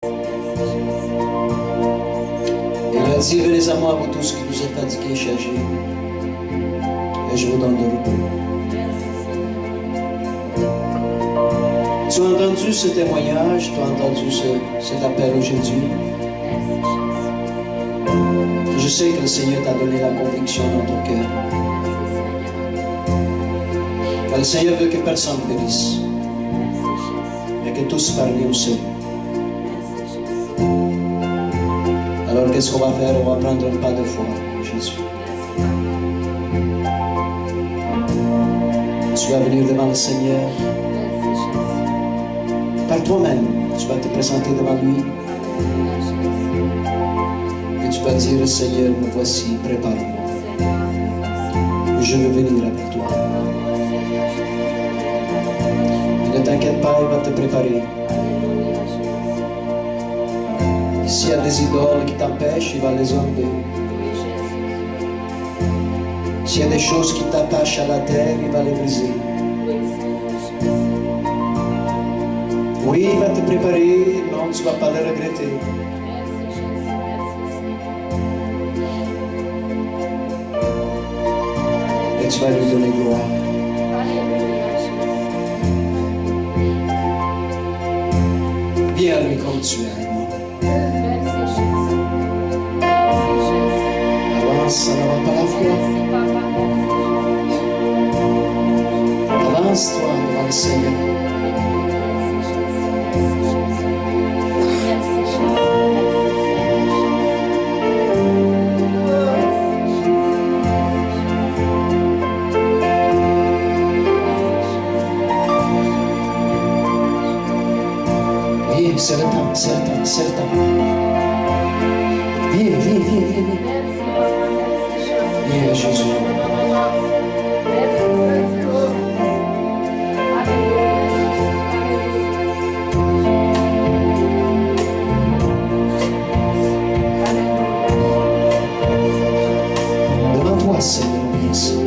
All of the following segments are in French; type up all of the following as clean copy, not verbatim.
Il a dit, venez à moi, vous tous qui vous êtes fatigués et chargés, et je vous donne de repos. Tu as entendu ce témoignage, tu as entendu cet appel aujourd'hui. Je sais que le Seigneur t'a donné la conviction dans ton cœur. Que le Seigneur veut que personne périsse, mais que tous parlent au salut. Alors qu'est-ce qu'on va faire? On va prendre un pas de foi, Jésus. Tu vas venir devant le Seigneur. Par toi-même, tu vas te présenter devant lui. Et tu vas dire, Seigneur, me voici, prépare-moi. Je veux venir avec toi. Et ne t'inquiète pas, il va te préparer. S'il y a des idoles qui t'empêchent, il va les enlever. S'il y a des choses qui t'attachent à la terre, il va les briser. Oui, il va te préparer, non, tu ne vas pas le regretter. Et tu vas lui donner gloire. Viens à lui comme tu es. Avance en avant par la foi. Avance-toi devant le Seigneur. C'est le temps, c'est le temps, c'est le temps. Viens, viens, viens, viens. Viens, Jésus. Devant toi, Seigneur, viens, Seigneur.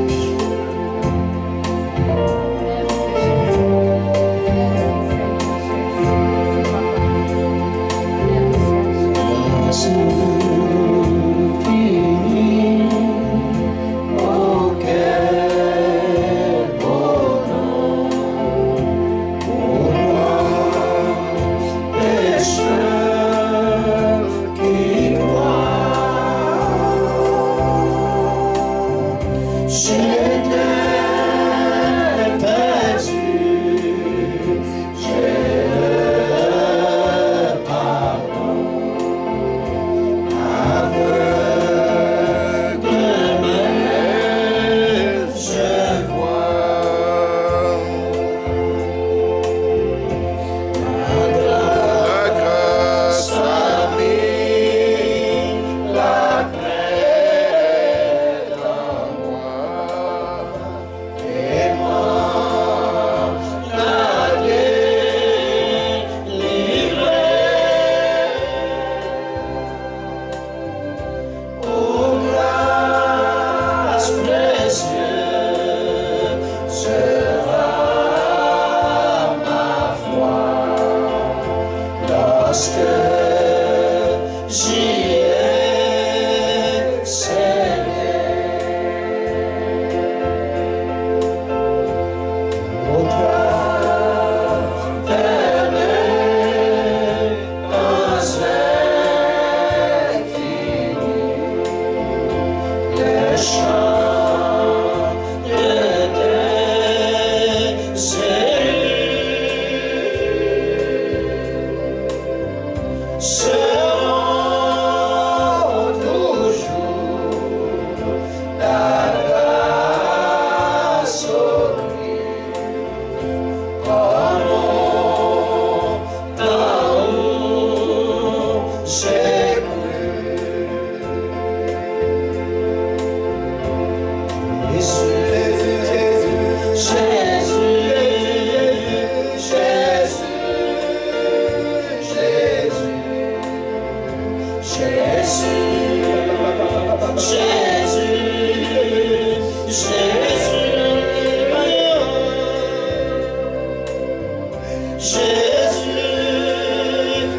Jésus,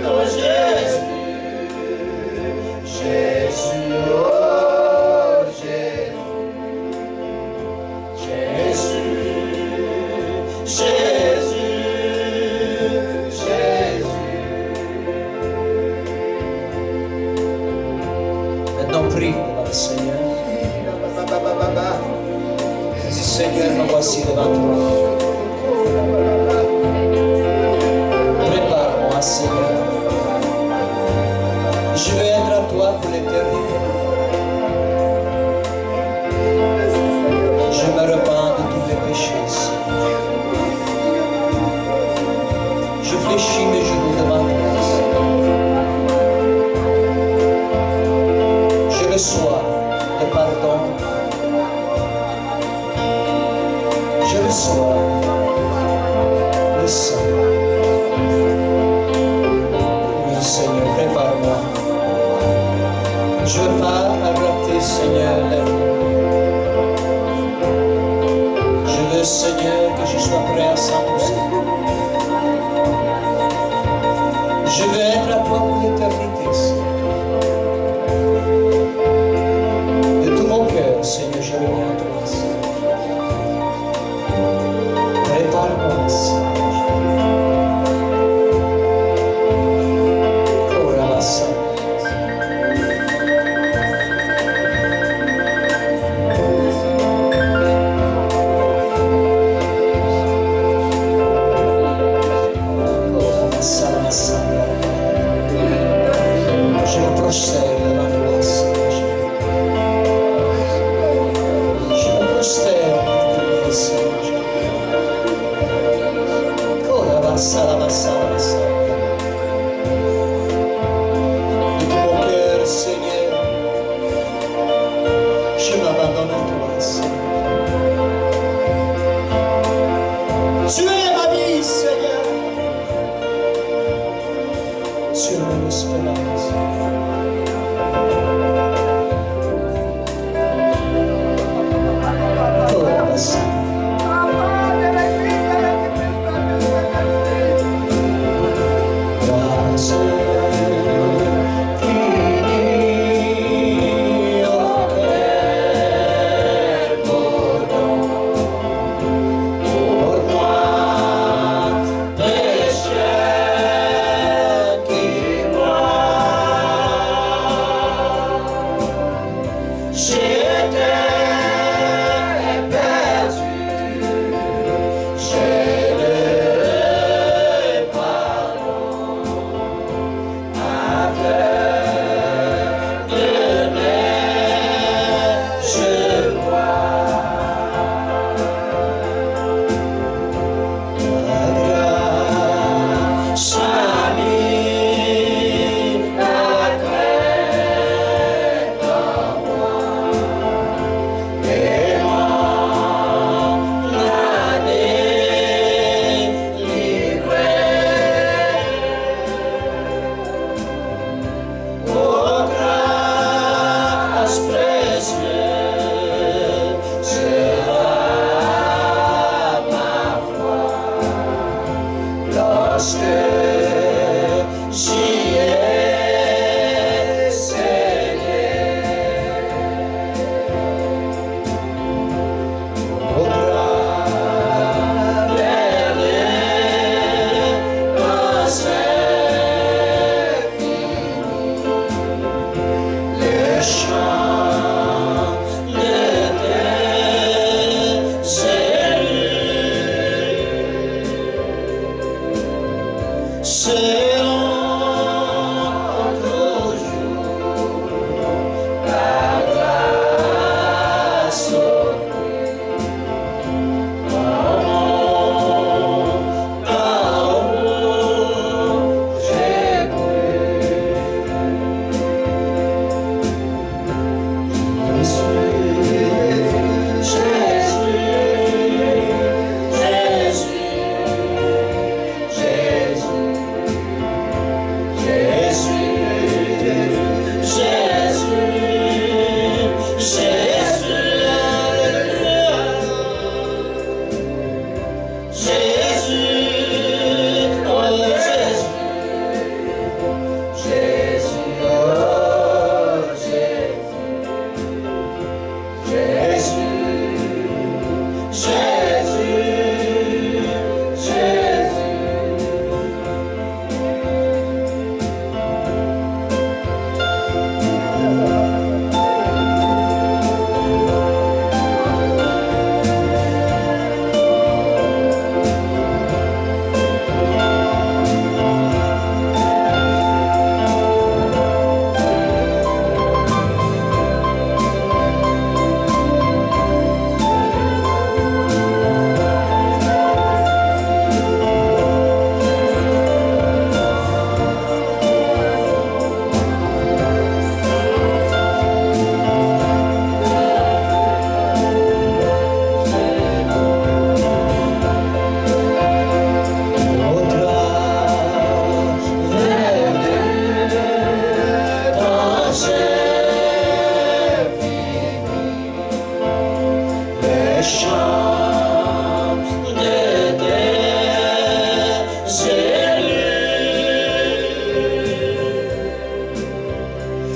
oh Jésus. prie devant le Seigneur. Dis Seigneur, me voici devant toi. Prépare-moi, Seigneur. Je veux être à toi pour l'éternité. Je me repens de tous mes péchés, Seigneur. Je fléchis mes genoux devant toi, Seigneur. Je reçois le pardon. Je reçois le sang. Oui, Seigneur, prépare-moi. Je ne veux pas rater, Seigneur, la vie. Je veux, Seigneur, que je sois prêt à 100%. Je veux être à toi pour l'éternité, Seigneur. De tout mon cœur, Seigneur, je reviens à toi, Seigneur. Prépare-moi, Seigneur. Je me prosterne devant toi, Seigneur. Je me prosterne devant toi, Seigneur. De tout mon cœur, Seigneur, je m'abandonne à toi, Seigneur. Tu es ma vie, Seigneur. Tu es mon espérance.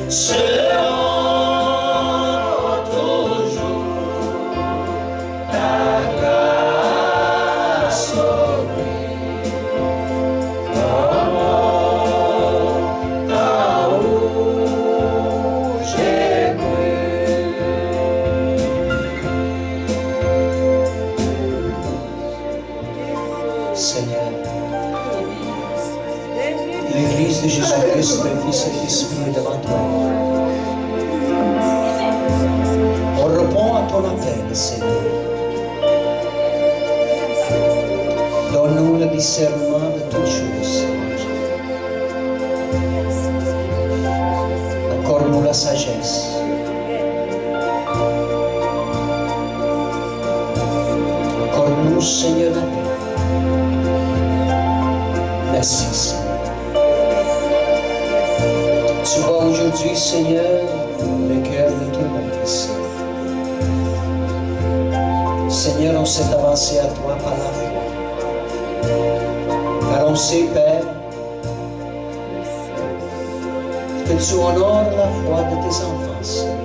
seront toujours ta grâce oublie, comme là où j'ai cru. Seigneur, l'Église de Jésus-Christ, le Fils et l'Esprit est devant toi. On répond à ton appel, Seigneur. Donne-nous le discernement de toutes choses, Seigneur. Accorde-nous la sagesse. Accorde-nous, Seigneur, la paix. Merci, Seigneur. Tu vois aujourd'hui, Seigneur, le cœur de tout le monde ici. Seigneur, on s'est avancé à toi par la foi. Car on sait, Père, que tu honores la foi de tes enfants, Seigneur.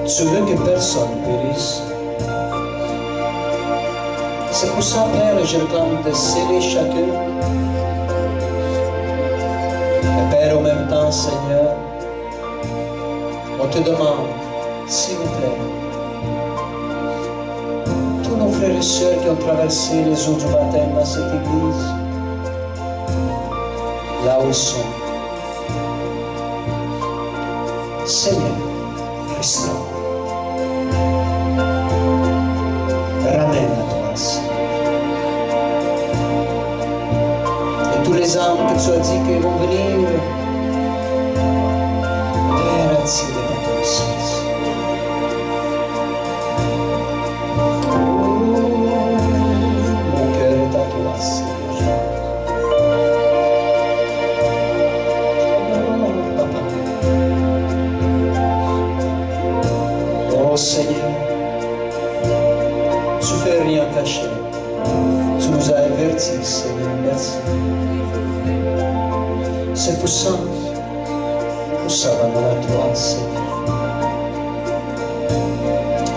Tu veux que personne périsse. C'est pour ça, Père, je réclame de sceller chacun. Et Père, en même temps, Seigneur, on te demande, s'il vous plaît, tous nos frères et sœurs qui ont traversé les eaux du baptême dans cette église, là où ils sont, Seigneur, restaure. Ramène à toi, Seigneur. Et tous les âmes que tu as dit qu'ils vont venir, Père, attire par ton esprit. Oh, mon cœur est à toi, Seigneur. Oh, Papa. Oh, Seigneur. Tu ne fais rien cacher. Tu nous as avertis, Seigneur. Merci. C'est pour ça, nous allons à toi, Seigneur.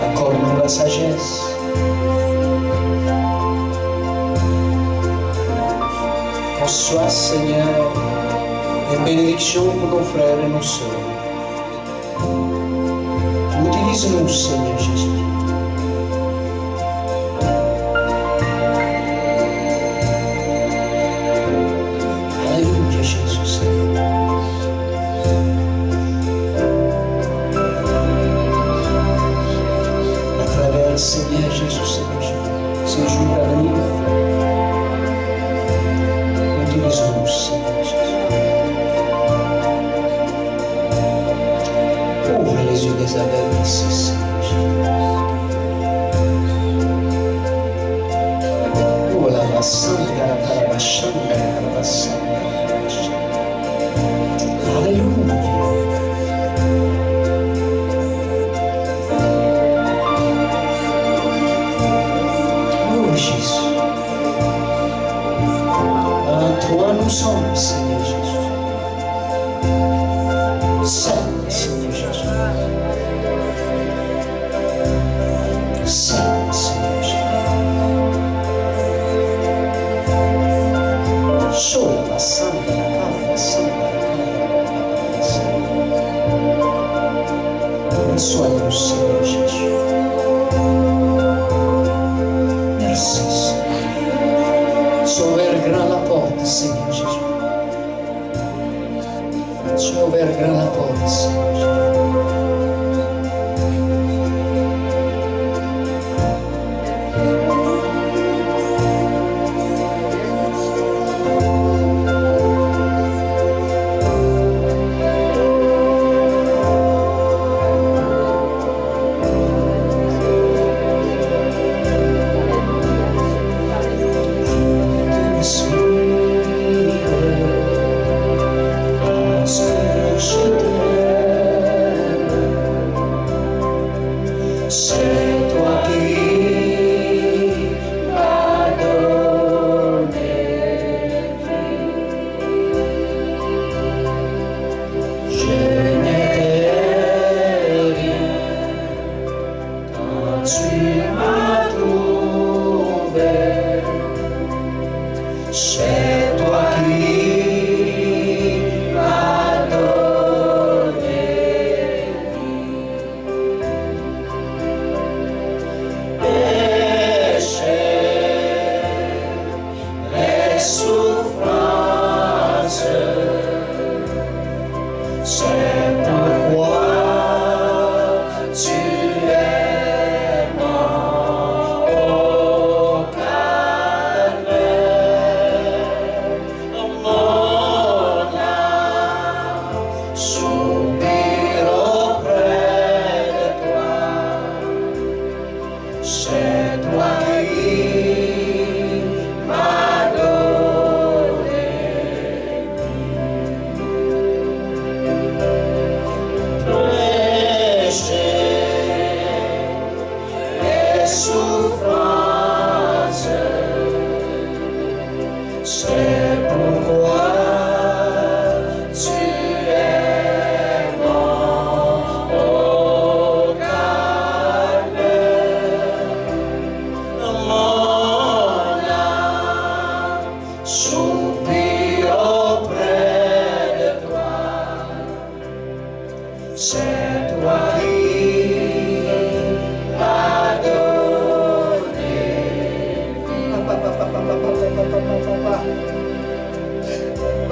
Accorde-nous la sagesse. Qu'on soit, Seigneur, une bénédiction pour nos frères et nos sœurs. Utilise-nous, Seigneur Jésus. Seigneur Jésus, ces jours à venir, utilise-nous, Seigneur Jésus. Ouvre les yeux des aveugles ici, Seigneur Jésus. Oh la basanga, la carabachanga, la carabasanga, la carabachanga. Alléluia. Jésus. En toi nous sommes, Seigneur Jésus. Saint, Seigneur Jésus. Saint, Seigneur Jésus. Sola la santa, la cara, la santa, la cara. Sois-nous, Seigneur Jésus. Merci, Seigneur. Tu as ouvert grand la porte, Seigneur Jésus. Tu as ouvert grand la porte, Seigneur Jésus.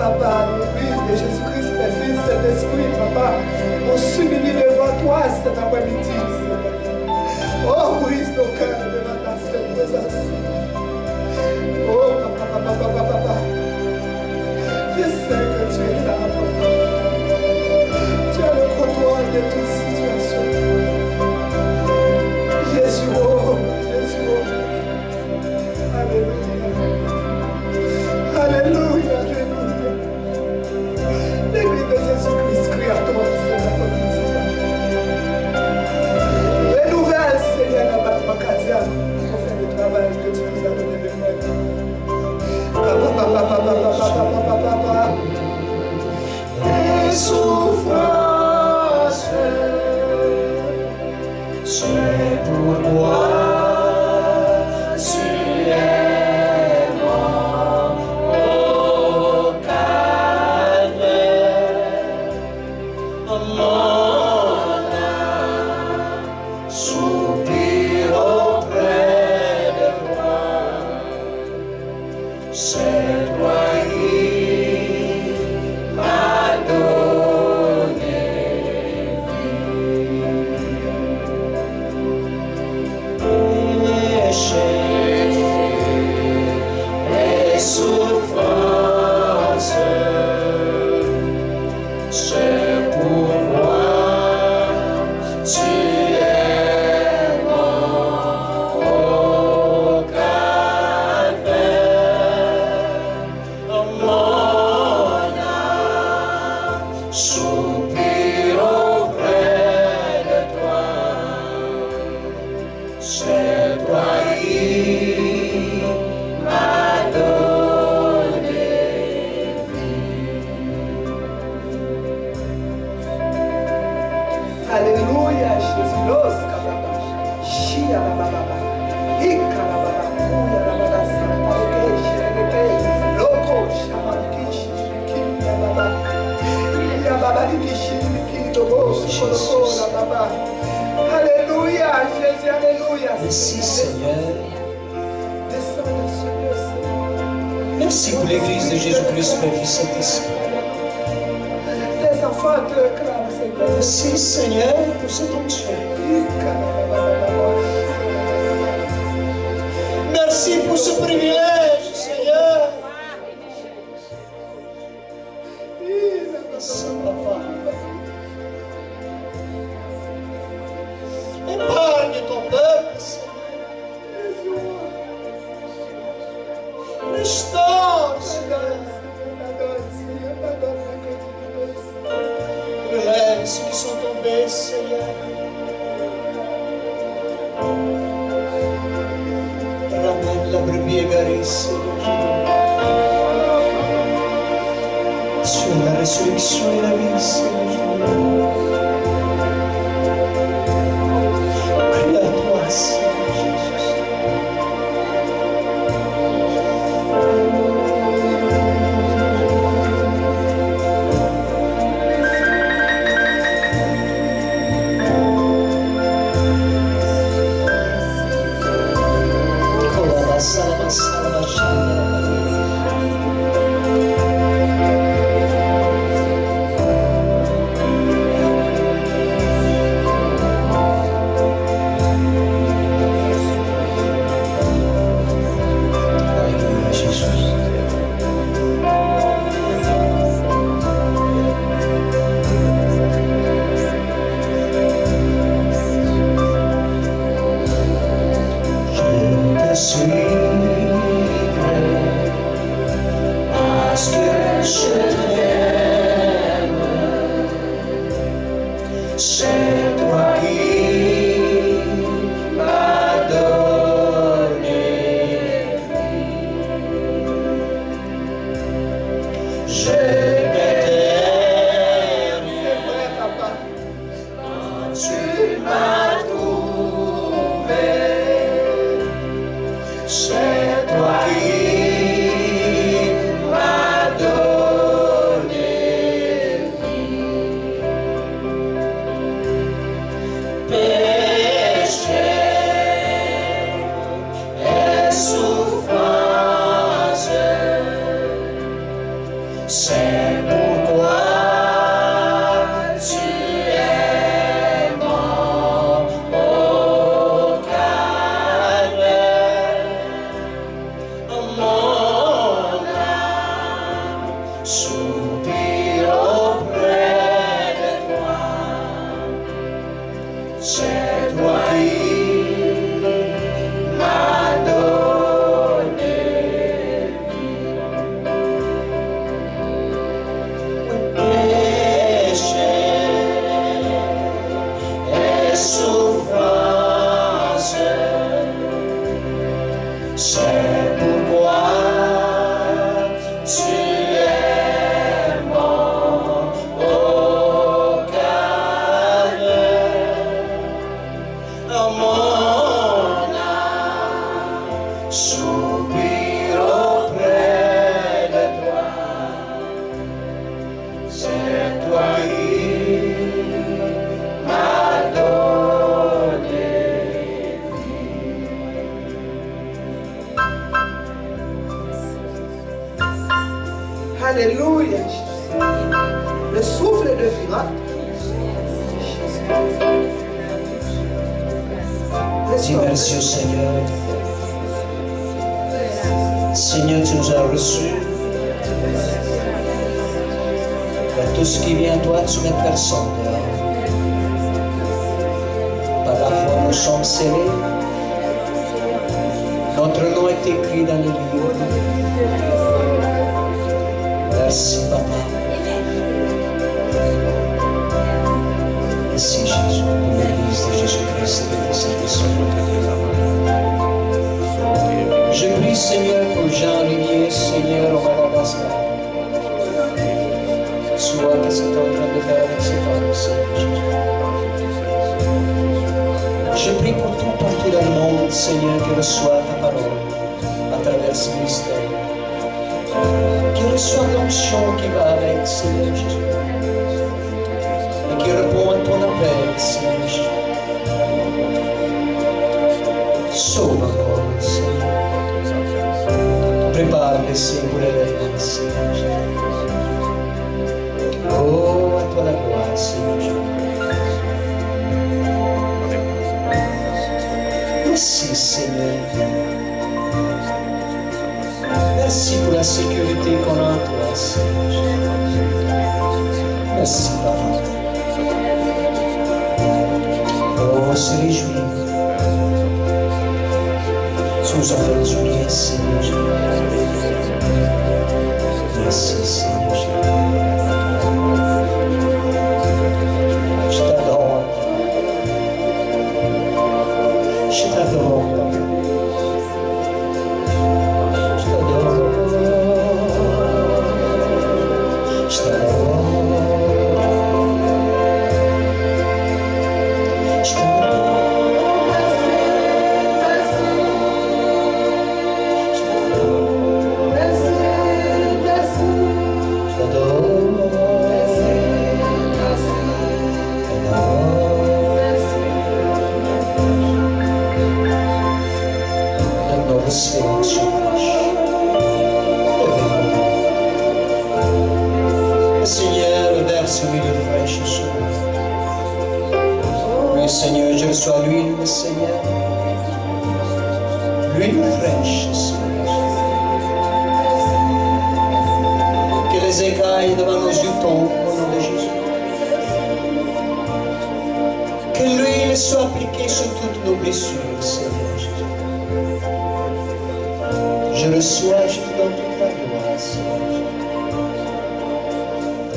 papa, oui, de Jésus-Christ, le Fils, Saint-Esprit, papa, on s'humilie devant toi cet après-midi, Seigneur. Oh, brise nos cœurs devant ta sainte présence. Oh, papa. Je sais que tu es là, papa. Tu as le contrôle de toute situation. Jésus, oh. Alléluia. L'église de Jésus-Christ crie à toi, Seigneur. Renouvelle, Seigneur, la Bakadia, pour faire le travail que tu nous as donné de faire. Papa. Les souffrances, c'est pour moi. Alléluia, Jésus, alléluia. Merci Seigneur. Descends, Seigneur. Merci pour l'Église de Jésus-Christ, Père, Fils, Saint-Esprit. Tes enfants te réclament, Seigneur. Merci Seigneur pour cette onction. Merci pour ce privilège, Seigneur. Merci, Papa. Épargne ton peuple, Seigneur. Restaure, Seigneur. Relève ceux qui sont tombés, Seigneur. Ramène la brebis égarée, Seigneur. Tu es la résurrection et la vie, Seigneur. Crie à toi, Seigneur Jésus. Say C'est pourquoi tu es mort au calvaire. Mon âme soupire auprès de toi. C'est toi qui m'as donné vie. Péché et souffrance, c'est pourquoi tu es mort au calvaire. Mon âme soupire auprès de toi. C'est toi qui m'as donné vie. Alléluia, Jésus. Le souffle de vie, hein? Dis merci au Seigneur. Seigneur, tu nous as reçus. Tout ce qui vient à toi, tu mets personne dehors. Par la foi, nous sommes scellés. Notre nom est écrit dans le livre. Merci, Papa. Merci, Jésus, pour l'Église de Jésus-Christ et pour cette mission. Je prie, Seigneur, pour Jean-Olivier, Seigneur, au Madagascar. Tu vois qu'est-ce que tu es en train de faire avec cet homme, Seigneur Jésus. Je prie pour tout partout dans le monde, Seigneur, qui reçoit ta parole à travers ce mystère. Qui reçoit l'onction qui va avec, Seigneur Jésus. Et qui répond à ton appel, Seigneur Jésus. Sauve encore, Seigneur. Prépare les signes pour l'événement, Seigneur Jésus. Oh, à toi la gloire, Seigneur Jésus. Merci, Seigneur. Merci pour la sécurité qu'on a en toi, Seigneur Jésus. Merci, Papa. Oh, on se réjouit. Tu nous as fait du bien, Seigneur Jésus. Merci, Seigneur Jésus. Je t'adore. Je t'adore. Je t'adore. Je t'adore. Je Seigneur, verse l'huile fraîche sur nous. Oui, Seigneur, je reçois l'huile, Seigneur. L'huile fraîche, Seigneur. Que les écailles devant nos yeux tombent au nom de Jésus. Que l'huile soit appliquée sur toutes nos blessures, Seigneur Jésus. Je reçois, je te donne toute la gloire, Seigneur Jésus.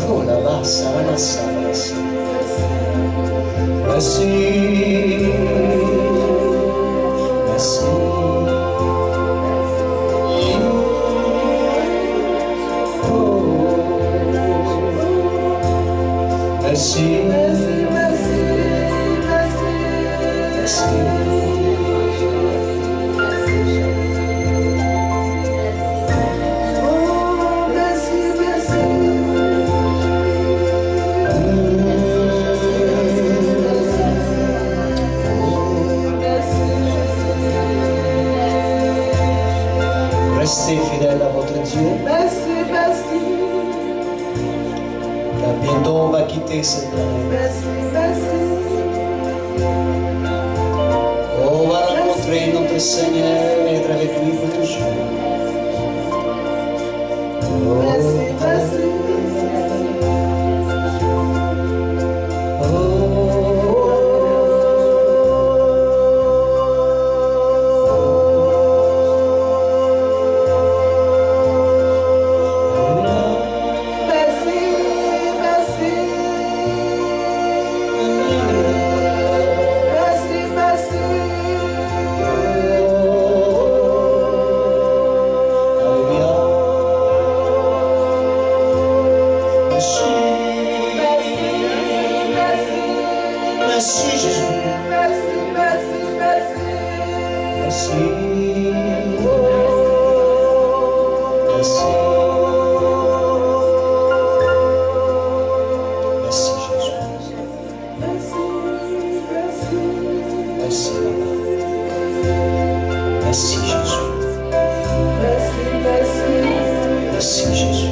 Oh la massa, la massa, la massa. Merci. Merci. Oh. Merci. Merci. Merci. Merci. Restez fidèles à votre Dieu. Merci, merci. car bientôt on va quitter cette planète. On va rencontrer notre Seigneur et être avec lui pour toujours. Merci Jésus. Merci. Merci Jésus. Merci Papa. Merci Jésus. Merci Jésus.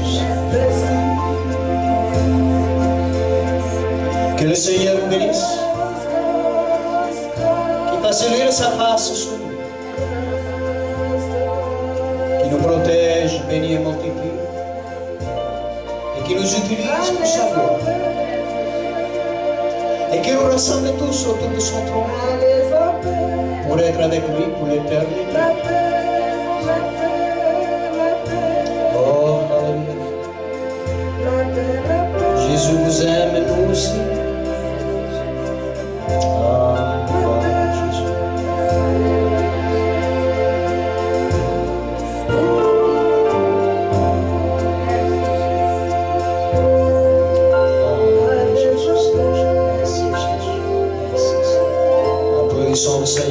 Que le Seigneur nous bénisse. Qu'il fasse luire sa face sur nous. Qu'il nous protège, bénit et multiplie. Et qu'il nous utilise pour sa gloire. Et qu'il nous rassemble tous autour de son trône. Pour être avec lui pour l'éternité. Oh, alléluia. Jésus vous aime et nous aussi. Applaudissons le Seigneur.